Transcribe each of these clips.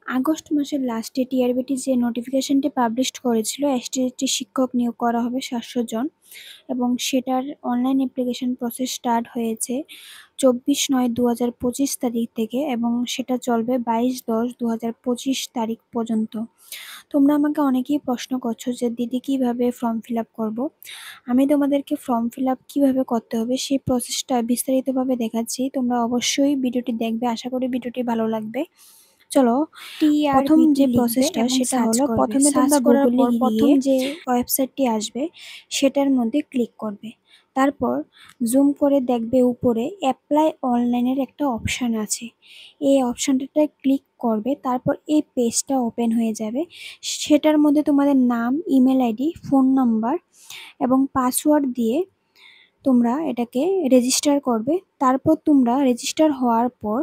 August মাসের লাস্টে TRBT যে নোটিফিকেশনটি পাবলিশ করেছিল এসটিএসটি শিক্ষক নিয়োগ করা হবে ৭০০ জন এবং সেটার অনলাইন অ্যাপ্লিকেশন প্রসেস স্টার্ট হয়েছে ২৪/৯/২০২৫ তারিখ থেকে এবং সেটা চলবে ২২/১০/২০২৫ তারিখ পর্যন্ত। তোমরা আমাকে অনেকেই প্রশ্ন করছো যে দিদি কিভাবে ফর্ম ফিল আপ করবো। আমি তোমাদেরকে ফর্ম ফিল আপ কীভাবে করতে হবে সেই প্রসেসটা বিস্তারিতভাবে দেখাচ্ছি। তোমরা অবশ্যই ভিডিওটি দেখবে, আশা করি ভিডিওটি ভালো লাগবে। চলো, প্রথম যে প্রসেসটা সেটা হলো প্রথমে তোমরা গুগলে প্রথম যে ওয়েবসাইটটি আসবে সেটার মধ্যে ক্লিক করবে। তারপর জুম করে দেখবে উপরে অ্যাপ্লাই অনলাইনের একটা অপশান আছে, এই অপশানটাতে ক্লিক করবে। তারপর এই পেজটা ওপেন হয়ে যাবে, সেটার মধ্যে তোমাদের নাম, ইমেল আইডি, ফোন নাম্বার এবং পাসওয়ার্ড দিয়ে তোমরা এটাকে রেজিস্টার করবে। তারপর তোমরা রেজিস্টার হওয়ার পর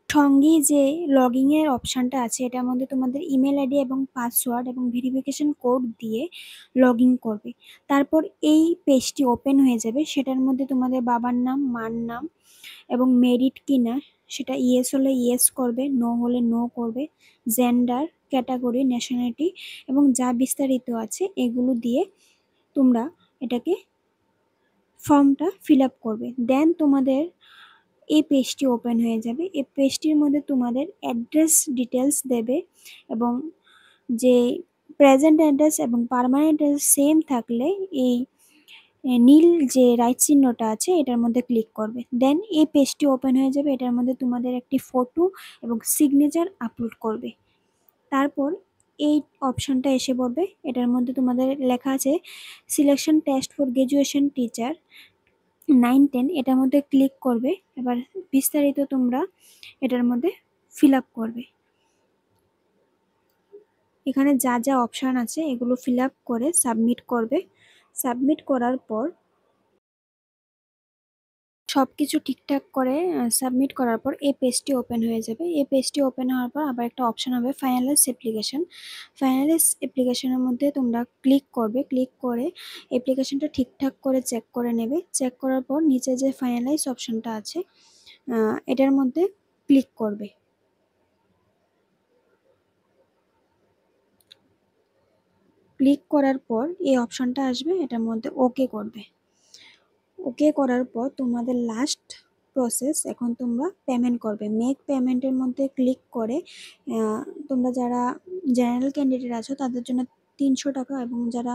সঙ্গেই যে লগইনের অপশানটা আছে এটার মধ্যে তোমাদের ইমেল আইডি এবং পাসওয়ার্ড এবং ভেরিফিকেশন কোড দিয়ে লগ ইন করবে। তারপর এই পেজটি ওপেন হয়ে যাবে, সেটার মধ্যে তোমাদের বাবার নাম, মার নাম এবং মেরিট কিনা সেটা ইয়েস হলে ইয়েস করবে, নো হলে নো করবে, জেন্ডার, ক্যাটাগরি, ন্যাশনালিটি এবং যা বিস্তারিত আছে এগুলো দিয়ে তোমরা এটাকে ফর্মটা ফিল আপ করবে। দেন তোমাদের এই পেজটি ওপেন হয়ে যাবে। এই পেজটির মধ্যে তোমাদের অ্যাড্রেস ডিটেলস দেবে এবং যে প্রেজেন্ট অ্যাড্রেস এবং পার্মানেন্ট অ্যাড্রেস সেম থাকলে এই নীল যে রাইট চিহ্নটা আছে এটার মধ্যে ক্লিক করবে। দেন এই পেজটি ওপেন হয়ে যাবে, এটার মধ্যে তোমাদের একটি ফটো এবং সিগনেচার আপলোড করবে। তারপর এই অপশনটা এসে পড়বে, এটার মধ্যে তোমাদের লেখা আছে selection test for graduation teacher 9-10, এটার মধ্যে ক্লিক করবে। এবার বিস্তারিত তোমরা এটার মধ্যে ফিল আপ করবে। এখানে যা যা অপশান আছে এগুলো ফিল আপ করে সাবমিট করবে। সাবমিট করার পর সব কিছু ঠিকঠাক করে সাবমিট করার পর এই পেজটি ওপেন হয়ে যাবে। এই পেজটি ওপেন হওয়ার পর আবার একটা অপশান হবে ফাইনালাইজ অ্যাপ্লিকেশন। ফাইনালাইজ অ্যাপ্লিকেশনের মধ্যে তোমরা ক্লিক করবে। ক্লিক করে অ্যাপ্লিকেশনটা ঠিকঠাক করে চেক করে নেবে। চেক করার পর নিচে যে ফাইনালাইজ অপশানটা আছে এটার মধ্যে ক্লিক করবে। ক্লিক করার পর এই অপশানটা আসবে, এটার মধ্যে ওকে করবে। ওকে করার পর তোমাদের লাস্ট প্রসেস, এখন তোমরা পেমেন্ট করবে। মেক পেমেন্টের মধ্যে ক্লিক করে তোমরা যারা জেনারেল ক্যান্ডিডেট আছো তাদের জন্য ৩০০ টাকা এবং যারা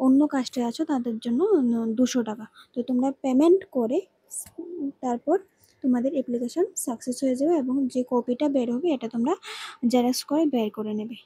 অন্য কাস্টে আছো তাদের জন্য ২০০ টাকা। তো তোমরা পেমেন্ট করে তারপর তোমাদের অ্যাপ্লিকেশন সাকসেস হয়ে যাবে এবং যে কপিটা বের হবে এটা তোমরা জেরক্স করে বের করে নেবে।